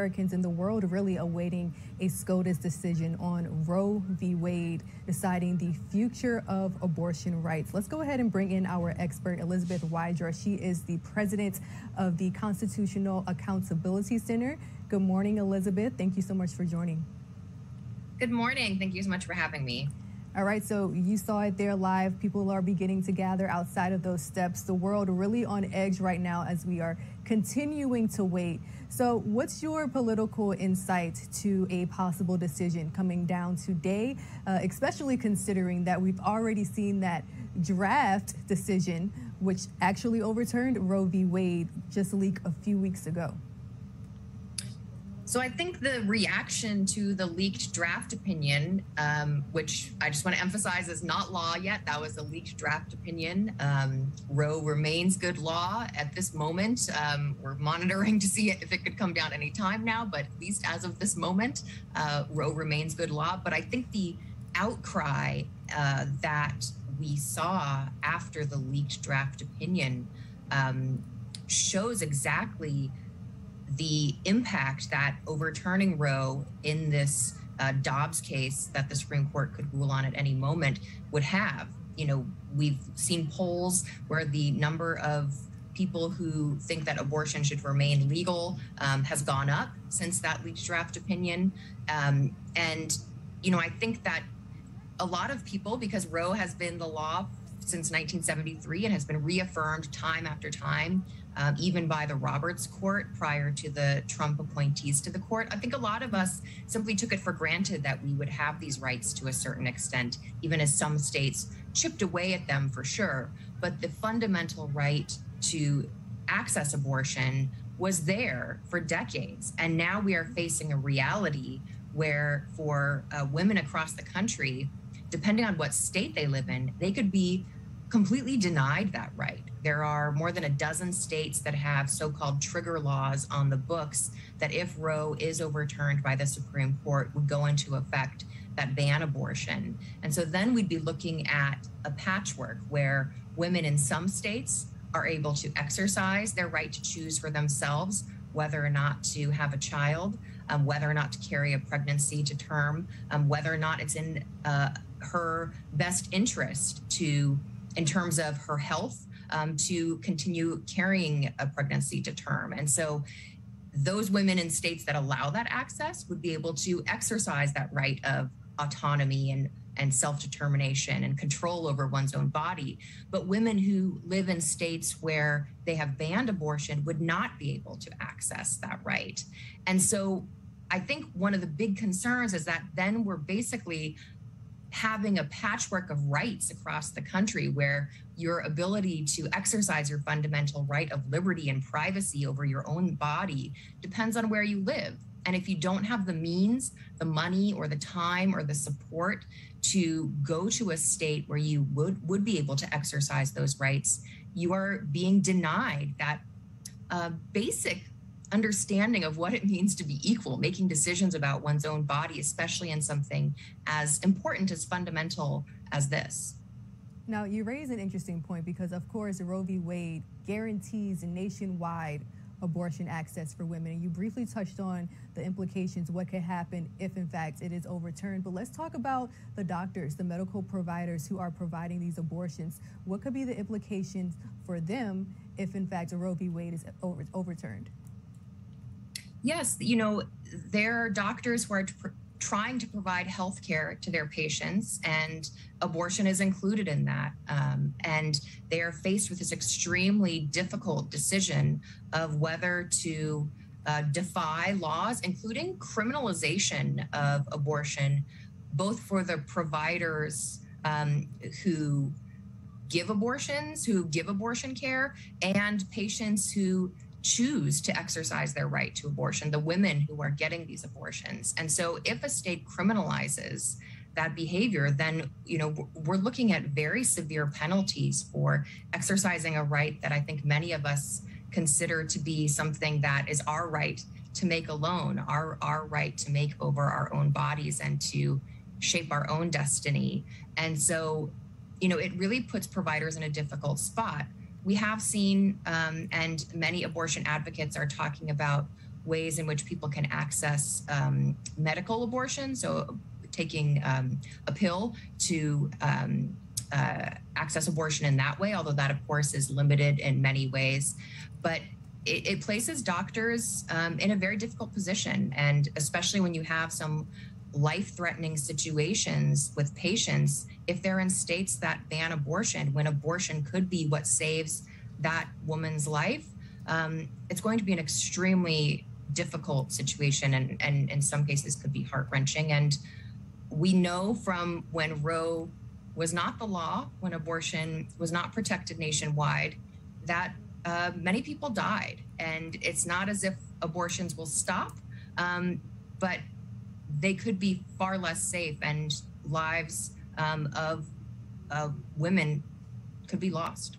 Americans in the world really awaiting a SCOTUS decision on Roe v. Wade, deciding the future of abortion rights. Let's go ahead and bring in our expert, Elizabeth Wydra. She is the president of the Constitutional Accountability Center. Good morning, Elizabeth. Thank you so much for joining. Good morning. Thank you so much for having me. All right, so you saw it there live. People are beginning to gather outside of those steps. The world really on edge right now as we are continuing to wait. So what's your political insight to a possible decision coming down today, especially considering that we've already seen that draft decision, which actually overturned Roe v. Wade, just leak a few weeks ago? So I think the reaction to the leaked draft opinion, which I just want to emphasize is not law yet, that was a leaked draft opinion. Roe remains good law at this moment. We're monitoring to see if it could come down any time now, but at least as of this moment, Roe remains good law. But I think the outcry that we saw after the leaked draft opinion shows exactly the impact that overturning Roe in this Dobbs case that the Supreme Court could rule on at any moment would have. You know, we've seen polls where the number of people who think that abortion should remain legal has gone up since that leaked draft opinion. And, you know, I think that a lot of people, because Roe has been the law since 1973 and has been reaffirmed time after time, even by the Roberts Court prior to the Trump appointees to the court. I think a lot of us simply took it for granted that we would have these rights to a certain extent, even as some states chipped away at them for sure. But the fundamental right to access abortion was there for decades. And now we are facing a reality where for women across the country, depending on what state they live in, they could be completely denied that right. There are more than a dozen states that have so-called trigger laws on the books that if Roe is overturned by the Supreme Court would go into effect that ban abortion. And so then we'd be looking at a patchwork where women in some states are able to exercise their right to choose for themselves whether or not to have a child, whether or not to carry a pregnancy to term, whether or not it's in her best interest to, in terms of her health, to continue carrying a pregnancy to term. And so those women in states that allow that access would be able to exercise that right of autonomy and self-determination and control over one's own body. But women who live in states where they have banned abortion would not be able to access that right. And so I think one of the big concerns is that then we're basically having a patchwork of rights across the country where your ability to exercise your fundamental right of liberty and privacy over your own body depends on where you live. And if you don't have the means, the money or the time or the support to go to a state where you would be able to exercise those rights, you are being denied that basic understanding of what it means to be equal, making decisions about one's own body, especially in something as important, as fundamental as this. Now, you raise an interesting point because, of course, Roe v. Wade guarantees nationwide abortion access for women. And you briefly touched on the implications, what could happen if, in fact, it is overturned. But let's talk about the doctors, the medical providers who are providing these abortions. What could be the implications for them if, in fact, Roe v. Wade is overturned? Yes, you know, there are doctors who are trying to provide health care to their patients, and abortion is included in that. And they are faced with this extremely difficult decision of whether to defy laws, including criminalization of abortion, both for the providers who give abortions, who give abortion care, and patients who choose to exercise their right to abortion, the women who are getting these abortions. And so if a state criminalizes that behavior, then, you know, we're looking at very severe penalties for exercising a right that I think many of us consider to be something that is our right to make alone, our right to make over our own bodies and to shape our own destiny. And so, you know, it really puts providers in a difficult spot. We have seen, and many abortion advocates are talking about ways in which people can access medical abortion. So taking a pill to access abortion in that way, although that, of course, is limited in many ways. But it places doctors in a very difficult position, and especially when you have some life-threatening situations with patients, if they're in states that ban abortion, when abortion could be what saves that woman's life, it's going to be an extremely difficult situation, and in some cases could be heart-wrenching. And we know from when Roe was not the law, when abortion was not protected nationwide, that many people died. And it's not as if abortions will stop, but they could be far less safe, and lives of women could be lost.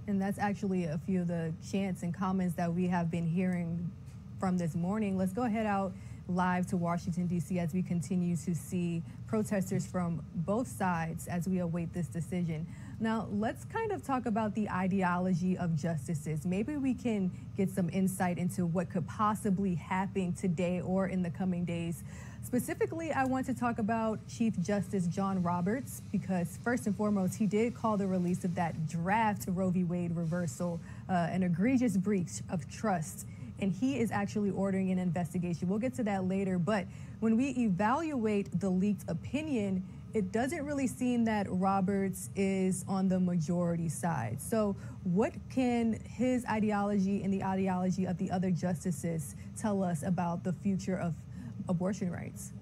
And that's actually a few of the chants and comments that we have been hearing from this morning. Let's go ahead out live to Washington, D.C. as we continue to see protesters from both sides as we await this decision. Now, let's kind of talk about the ideology of justices. Maybe we can get some insight into what could possibly happen today or in the coming days. Specifically, I want to talk about Chief Justice John Roberts, because first and foremost, he did call the release of that draft Roe v. Wade reversal an egregious breach of trust. And he is actually ordering an investigation. We'll get to that later. But when we evaluate the leaked opinion, it doesn't really seem that Roberts is on the majority side. So what can his ideology and the ideology of the other justices tell us about the future of abortion rights?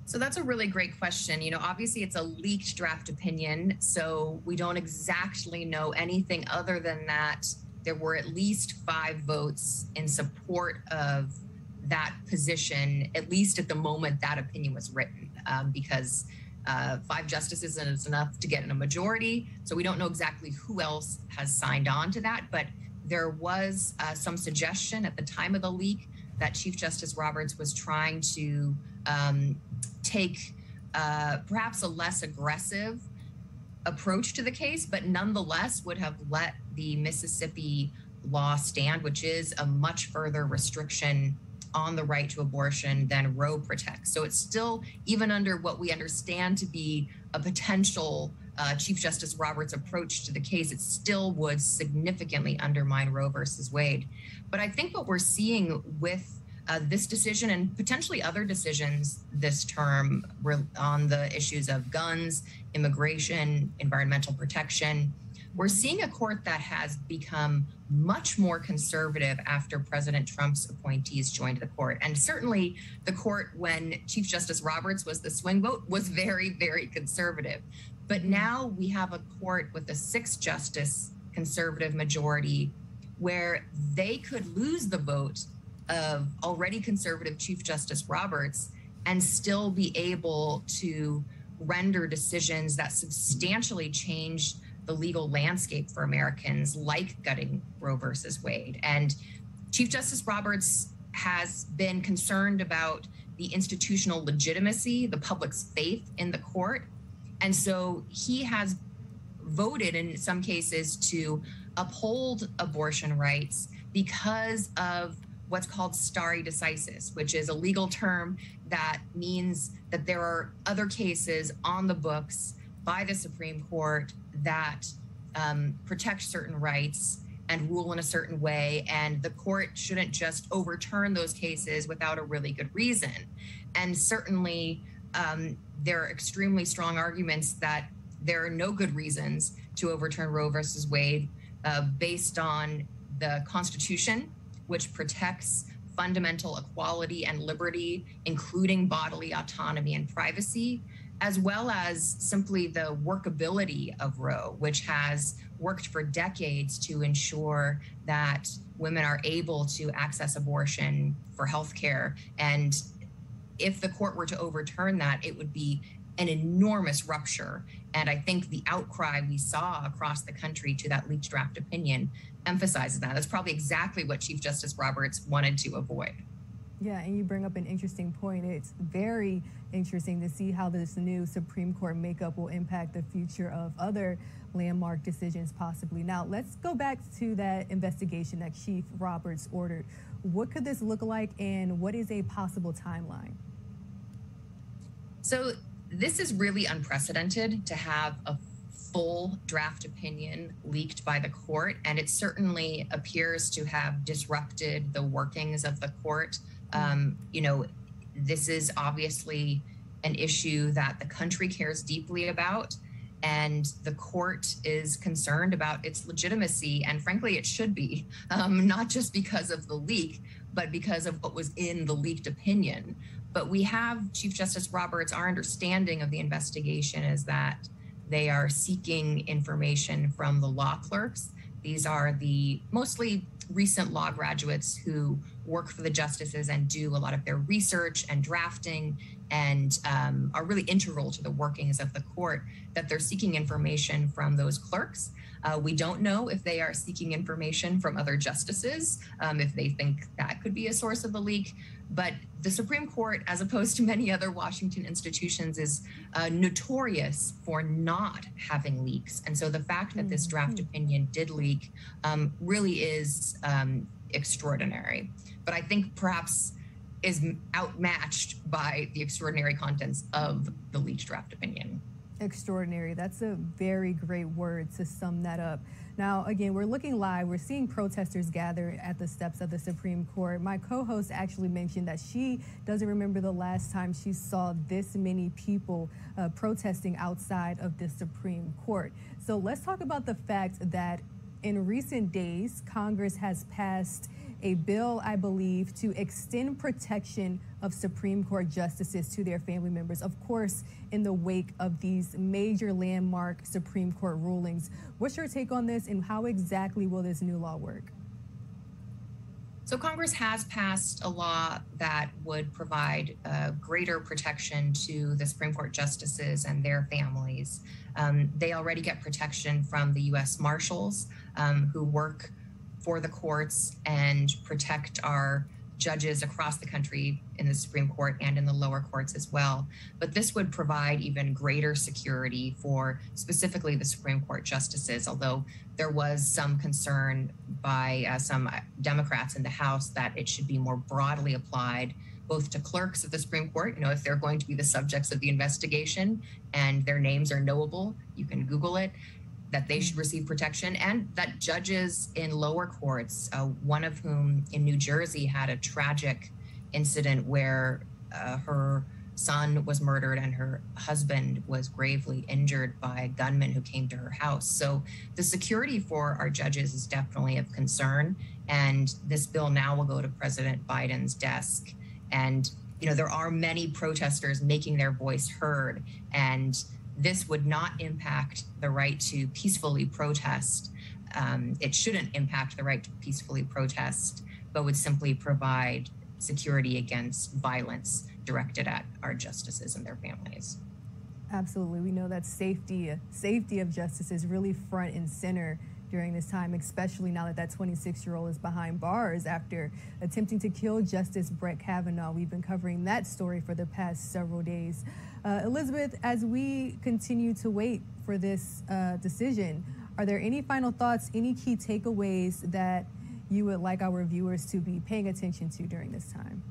So that's a really great question. You know, obviously it's a leaked draft opinion, so we don't exactly know anything other than that there were at least 5 votes in support of that position, at least at the moment that opinion was written, because 5 justices is enough to get in a majority. So we don't know exactly who else has signed on to that, but there was some suggestion at the time of the leak that Chief Justice Roberts was trying to take perhaps a less aggressive approach to the case, but nonetheless would have let the Mississippi law stand, which is a much further restriction on the right to abortion than Roe protects. So it's still, even under what we understand to be a potential Chief Justice Roberts approach to the case, it still would significantly undermine Roe versus Wade. But I think what we're seeing with this decision and potentially other decisions this term on the issues of guns, immigration, environmental protection, we're seeing a court that has become much more conservative after President Trump's appointees joined the court. And certainly the court, when Chief Justice Roberts was the swing vote, was very, very conservative. But now we have a court with a 6-justice conservative majority where they could lose the vote of already conservative Chief Justice Roberts and still be able to render decisions that substantially change the legal landscape for Americans, like gutting Roe versus Wade. And Chief Justice Roberts has been concerned about the institutional legitimacy, the public's faith in the court. And so he has voted in some cases to uphold abortion rights because of what's called stare decisis, which is a legal term that means that there are other cases on the books by the Supreme Court that protect certain rights and rule in a certain way, and the court shouldn't just overturn those cases without a really good reason. And certainly there are extremely strong arguments that there are no good reasons to overturn Roe versus Wade based on the Constitution, which protects fundamental equality and liberty, including bodily autonomy and privacy, as well as simply the workability of Roe, which has worked for decades to ensure that women are able to access abortion for healthcare. And if the court were to overturn that, it would be an enormous rupture. And I think the outcry we saw across the country to that leaked draft opinion emphasizes that. That's probably exactly what Chief Justice Roberts wanted to avoid. Yeah, and you bring up an interesting point. It's very interesting to see how this new Supreme Court makeup will impact the future of other landmark decisions possibly. Now, let's go back to that investigation that Chief Roberts ordered. What could this look like, and what is a possible timeline? So this is really unprecedented to have a full draft opinion leaked by the court, and it certainly appears to have disrupted the workings of the court. You know, this is obviously an issue that the country cares deeply about, and the court is concerned about its legitimacy, and frankly, it should be, not just because of the leak, but because of what was in the leaked opinion. But we have Chief Justice Roberts, our understanding of the investigation is that they are seeking information from the law clerks. These are the mostly recent law graduates who work for the justices and do a lot of their research and drafting and are really integral to the workings of the court, that they're seeking information from those clerks. We don't know if they are seeking information from other justices, if they think that could be a source of the leak. But the Supreme Court, as opposed to many other Washington institutions, is notorious for not having leaks. And so the fact that this draft opinion did leak really is extraordinary. But I think perhaps is outmatched by the extraordinary contents of the leaked draft opinion. Extraordinary. That's a very great word to sum that up. Now, again, we're looking live. We're seeing protesters gather at the steps of the Supreme Court. My co-host actually mentioned that she doesn't remember the last time she saw this many people protesting outside of the Supreme Court. So let's talk about the fact that in recent days, Congress has passed a bill, I believe, to extend protection of Supreme Court justices to their family members, of course, in the wake of these major landmark Supreme Court rulings. What's your take on this, and how exactly will this new law work? So Congress has passed a law that would provide greater protection to the Supreme Court justices and their families. They already get protection from the U.S. Marshals who work for the courts and protect our judges across the country in the Supreme Court and in the lower courts as well. But this would provide even greater security for specifically the Supreme Court justices, although there was some concern by some Democrats in the House that it should be more broadly applied both to clerks of the Supreme Court, you know, if they're going to be the subjects of the investigation and their names are knowable, you can Google it, that they should receive protection, and that judges in lower courts, one of whom in New Jersey had a tragic incident where her son was murdered and her husband was gravely injured by a gunman who came to her house. So the security for our judges is definitely of concern, and this bill now will go to President Biden's desk. And, you know, there are many protesters making their voice heard, and this would not impact the right to peacefully protest. It shouldn't impact the right to peacefully protest, but would simply provide security against violence directed at our justices and their families. Absolutely. We know that safety of justice is really front and center during this time, especially now that that 26-year-old is behind bars after attempting to kill Justice Brett Kavanaugh. We've been covering that story for the past several days. Elizabeth, as we continue to wait for this decision, are there any final thoughts, any key takeaways that you would like our viewers to be paying attention to during this time?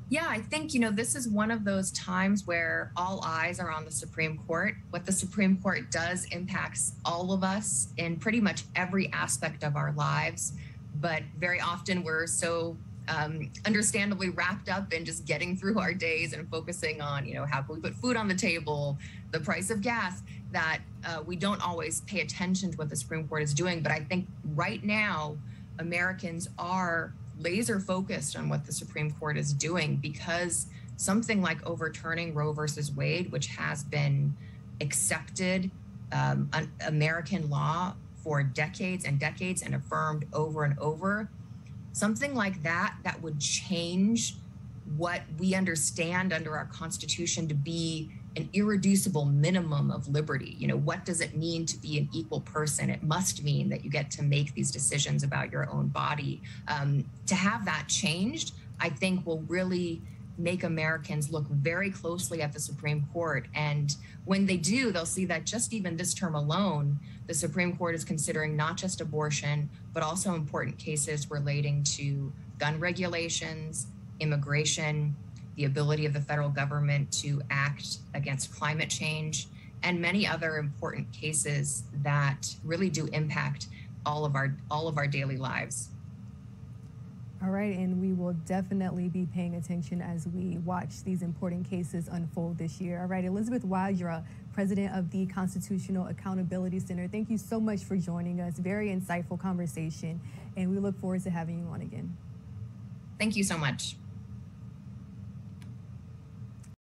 Yeah, I think, you know, this is one of those times where all eyes are on the Supreme Court. What the Supreme Court does impacts all of us in pretty much every aspect of our lives. But very often we're so understandably wrapped up in just getting through our days and focusing on, you know, how can we put food on the table, the price of gas, that we don't always pay attention to what the Supreme Court is doing. But I think right now, Americans are laser focused on what the Supreme Court is doing, because something like overturning Roe versus Wade, which has been accepted American law for decades and decades and affirmed over and over, something like that would change what we understand under our Constitution to be an irreducible minimum of liberty. You know, what does it mean to be an equal person? It must mean that you get to make these decisions about your own body. To have that changed, I think will really make Americans look very closely at the Supreme Court. And when they do, they'll see that just even this term alone, the Supreme Court is considering not just abortion, but also important cases relating to gun regulations, immigration, the ability of the federal government to act against climate change, and many other important cases that really do impact all of our daily lives. All right, and we will definitely be paying attention as we watch these important cases unfold this year. All right, Elizabeth Wydra, president of the Constitutional Accountability Center, thank you so much for joining us. Very insightful conversation, and we look forward to having you on again. Thank you so much.